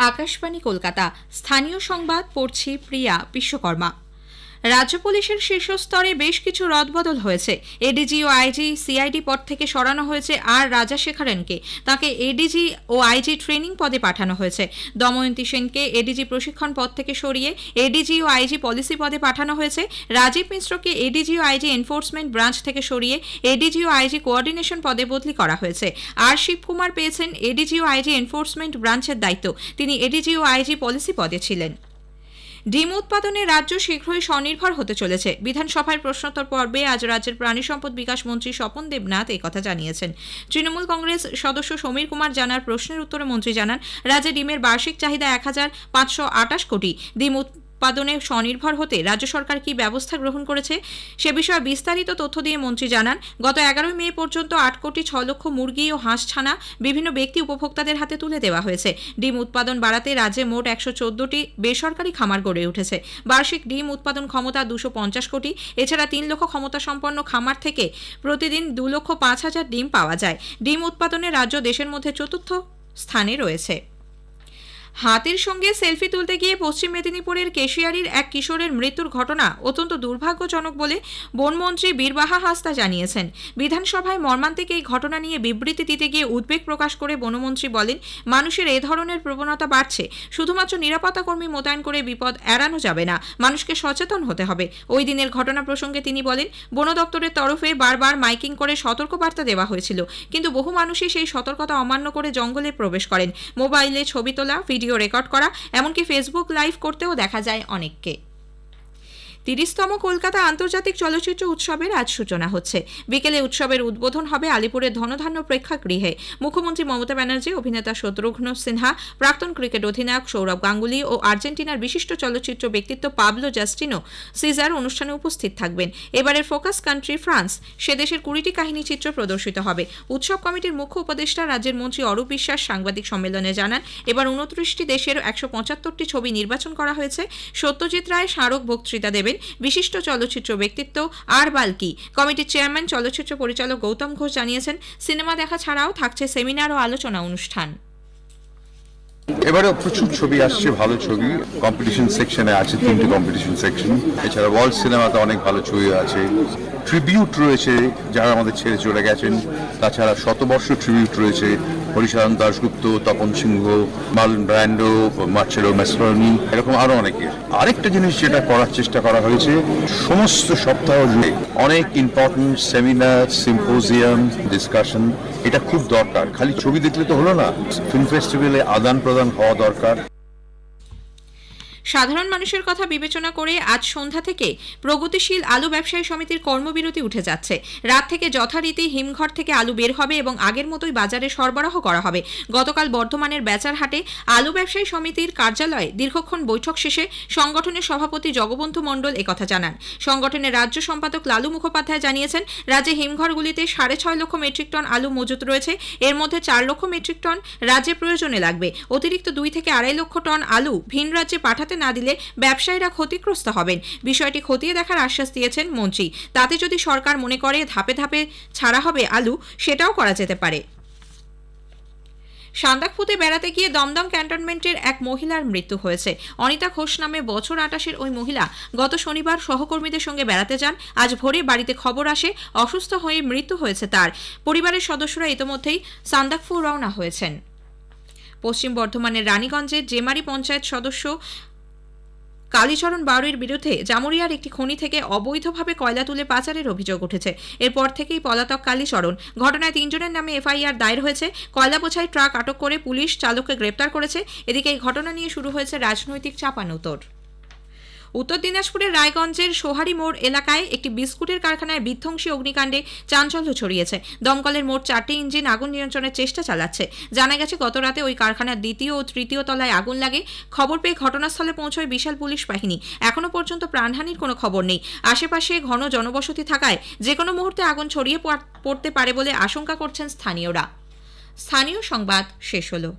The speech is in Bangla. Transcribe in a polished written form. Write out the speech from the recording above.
আকাশবাণী কলকাতা। স্থানীয় সংবাদ পড়ছি প্রিয়া বিশ্বকর্মা। রাজ্য পুলিশের শীর্ষস্তরে বেশ কিছু রদবদল হয়েছে। এডিজি ও আইজি সিআইডি পদ থেকে সরানো হয়েছে আর রাজাশেখরনকে তাকে এডিজি ও আইজি ট্রেনিং পদে পাঠানো হয়েছে। দময়ন্তী সেনকে এডিজি প্রশিক্ষণ পদ থেকে সরিয়ে এডিজি ও আইজি পলিসি পদে পাঠানো হয়েছে। রাজীব মিশ্রকে এডিজি ও আইজি এনফোর্সমেন্ট ব্রাঞ্চ থেকে সরিয়ে এডিজি ও আইজি কোঅর্ডিনেশন পদে বদলি করা হয়েছে। আর শিবকুমার পেয়েছেন এডিজি ও আইজি এনফোর্সমেন্ট ব্রাঞ্চের দায়িত্ব। তিনি এডিজি ও আইজি পলিসি পদে ছিলেন। ডিম উৎপাদনে রাজ্য শীঘ্রই স্বনির্ভর হতে চলেছে। বিধানসভায় প্রশ্নোত্তর পর্বে আজ রাজ্যের প্রাণী সম্পদ বিকাশ মন্ত্রী স্বপন দেবনাথ একথা জানিয়েছেন। তৃণমূল কংগ্রেস সদস্য সমীর কুমার জানার প্রশ্নের উত্তরে মন্ত্রী জানান, রাজ্যে ডিমের বার্ষিক চাহিদা ১,৫২৮ কোটি। ডিম উৎপাদনে স্বনির্ভর হতে রাজ্য সরকার কি ব্যবস্থা গ্রহণ করেছে সে বিষয়ে বিস্তারিত তথ্য দিয়ে মন্ত্রী জানান, গত ১১ মে পর্যন্ত ৮,৬,০০,০০০ মুরগি ও হাঁস ছানা বিভিন্ন ব্যক্তি উপভোক্তাদের হাতে তুলে দেওয়া হয়েছে। ডিম উৎপাদন বাড়াতে রাজ্যে মোট ১১৪টি বেসরকারি খামার গড়ে উঠেছে। বার্ষিক ডিম উৎপাদন ক্ষমতা ২৫০ কোটি। এছাড়া ৩ লক্ষ ক্ষমতা সম্পন্ন খামার থেকে প্রতিদিন ২,০৫,০০০ ডিম পাওয়া যায়। ডিম উৎপাদনে রাজ্য দেশের মধ্যে চতুর্থ স্থানে রয়েছে। হাতির সঙ্গে সেলফি তুলতে গিয়ে পশ্চিম মেদিনীপুরের কেশিয়ারির এক কিশোরের মৃত্যুর ঘটনা অত্যন্ত দুর্ভাগ্যজনক বলে বনমন্ত্রী বীরবাহা হাসদা জানিয়েছেন। বিধানসভায় মর্মান্তিক এই ঘটনা নিয়ে বিবৃতি দিতে গিয়ে উদ্বেগ প্রকাশ করে বনমন্ত্রী বলেন, মানুষের এ ধরনের প্রবণতা বাড়ছে। শুধুমাত্র নিরাপত্তা কর্মী মোতায়েন করে বিপদ এড়ানো যাবে না, মানুষকে সচেতন হতে হবে। ওই দিনের ঘটনা প্রসঙ্গে তিনি বলেন, বন দপ্তরের তরফে বারবার মাইকিং করে সতর্কবার্তা দেওয়া হয়েছিল, কিন্তু বহু মানুষই সেই সতর্কতা অমান্য করে জঙ্গলে প্রবেশ করেন। মোবাইলে ছবি তোলা, ভিডিও রেকর্ড করা, এমনকি ফেসবুক লাইভ করতেও দেখা যায় অনেককে। ৩০তম কলকাতা আন্তর্জাতিক চলচ্চিত্র উৎসবের আজ সূচনা হচ্ছে। বিকেলে উৎসবের উদ্বোধন হবে আলিপুরের ধনধান্য প্রেক্ষাগৃহে। মুখ্যমন্ত্রী মমতা ব্যানার্জি, অভিনেতা শত্রুঘ্ন সিনহা, প্রাক্তন ক্রিকেট অধিনায়ক সৌরভ গাঙ্গুলি ও আর্জেন্টিনার বিশিষ্ট চলচ্চিত্র ব্যক্তিত্ব পাবলো জাস্টিনো সিজার অনুষ্ঠানে উপস্থিত থাকবেন। এবারের ফোকাস কান্ট্রি ফ্রান্স। সে দেশের ২০টি কাহিনী চিত্র প্রদর্শিত হবে। উৎসব কমিটির মুখ্য উপদেষ্টা রাজ্যের মন্ত্রী অরূপ বিশ্বাস সাংবাদিক সম্মেলনে জানান, এবার ২৯টি দেশের ১৭৫টি ছবি নির্বাচন করা হয়েছে। সত্যজিৎ রায় স্মারক বক্তৃতা দেবেন। বিশিষ্ট চলচ্চিত্র ব্যক্তিত্ব আর বাল্কি। কমিটির চেয়ারম্যান চলচ্চিত্র পরিচালক গৌতম ঘোষ জানিয়েছেন, সিনেমা দেখা ছাড়াও থাকছে সেমিনার ও আলোচনা অনুষ্ঠান। এবারে প্রচুর ছবি আসছে, ভালো ছবি। কম্পিটিশন সেকশনে আছে 3টে কম্পিটিশন সেকশন। এছাড়া ওয়ার্ল্ড সিনেমাতে অনেক ভালো ছবি আছে। ট্রিবিউট রয়েছে যারা আমাদের ছেড়ে চলে গেছেন। তাছাড়া শতবর্ষ ট্রিবিউট রয়েছে, হরিশরণ দাশগুপ্ত, তপন সিংহ, মার্লন ব্র্যান্ডো, মার্চেলো ম্যাসরনি, এরকম আরো অনেকের। আরেকটা জিনিস যেটা করার চেষ্টা করা হয়েছে, সমস্ত সপ্তাহ জুড়ে অনেক ইম্পর্টেন্ট সেমিনার, সিম্পোজিয়াম, ডিসকাশন, এটা খুব দরকার। খালি ছবি দেখলে তো হলো না, ফিল্ম ফেস্টিভ্যালে আদান প্রদান হওয়া দরকার। সাধারণ মানুষের কথা বিবেচনা করে আজ সন্ধ্যা থেকে প্রগতিশীল আলু ব্যবসায়ী সমিতির কর্মবিরতি উঠে যাচ্ছে। রাত থেকে যথারীতি হিমঘর থেকে আলু বের হবে এবং আগের মতোই বাজারে সরবরাহ করা হবে। গতকাল বর্ধমানের বেচারহাটে আলু ব্যবসায়ী সমিতির কার্যালয়ে দীর্ঘক্ষণ বৈঠক শেষে সংগঠনের সভাপতি জগবন্ধু মণ্ডল একথা জানান। সংগঠনের রাজ্য সম্পাদক লালু মুখোপাধ্যায় জানিয়েছেন, রাজ্যে হিমঘরগুলিতে ৬.৫ লক্ষ মেট্রিক টন আলু মজুত রয়েছে। এর মধ্যে ৪ লক্ষ মেট্রিক টন রাজ্যে প্রয়োজনে লাগবে। অতিরিক্ত ২ থেকে ২.৫ লক্ষ টন আলু ভিন রাজ্যে পাঠাতে না দিলে ব্যবসায়ীরা ক্ষতিগ্রস্ত হবেন। বিষয়টি খতিয়ে দেখার আশ্বাস দিয়েছেন মন্ত্রী। তাতে যদি সরকার মনে করে ধাপে ধাপে ছাড়া হবে আলু, সেটাও করা যেতে পারে। সান্দাকফুতে বেড়াতে গিয়ে দমদম ক্যান্টনমেন্টের এক মহিলার মৃত্যু হয়েছে। অনিতা ঘোষ নামে বছর ২৮-এর ওই মহিলা গত শনিবার সহকর্মীদের সঙ্গে বেড়াতে যান। আজ ভোরে বাড়িতে খবর আসে অসুস্থ হয়ে মৃত্যু হয়েছে তার। পরিবারের সদস্যরা ইতোমধ্যেই সান্দাকফু রওনা হয়েছেন। পশ্চিম বর্ধমানের রানীগঞ্জের জেমারি পঞ্চায়েত সদস্য কালীচরণ বাউরির বিরুদ্ধে জামুরিয়ার একটি খনি থেকে অবৈধভাবে কয়লা তুলে পাচারের অভিযোগ উঠেছে। এরপর থেকেই পলাতক কালীচরণ। ঘটনায় ৩ জনের নামে এফআইআর দায়ের হয়েছে। কয়লা বোঝাই ট্রাক আটক করে পুলিশ চালককে গ্রেপ্তার করেছে। এদিকে এই ঘটনা নিয়ে শুরু হয়েছে রাজনৈতিক চাপানোতর। উত্তর দিনাজপুরের রায়গঞ্জের সোহারি মোড় এলাকায় একটি বিস্কুটের কারখানায় বিধ্বংসী অগ্নিকাণ্ডে চাঞ্চল্য ছড়িয়েছে। দমকলের মোট 4টি ইঞ্জিন আগুন নিয়ন্ত্রণের চেষ্টা চালাচ্ছে। জানা গেছে, গত রাতে ওই কারখানার ২য় ও ৩য় তলায় আগুন লাগে। খবর পেয়ে ঘটনাস্থলে পৌঁছয় বিশাল পুলিশ বাহিনী। এখনো পর্যন্ত প্রাণহানির কোনো খবর নেই। আশেপাশে ঘন জনবসতি থাকায় যে কোনো মুহূর্তে আগুন ছড়িয়ে পড়তে পারে বলে আশঙ্কা করছেন স্থানীয়রা। স্থানীয় সংবাদ শেষ হলো।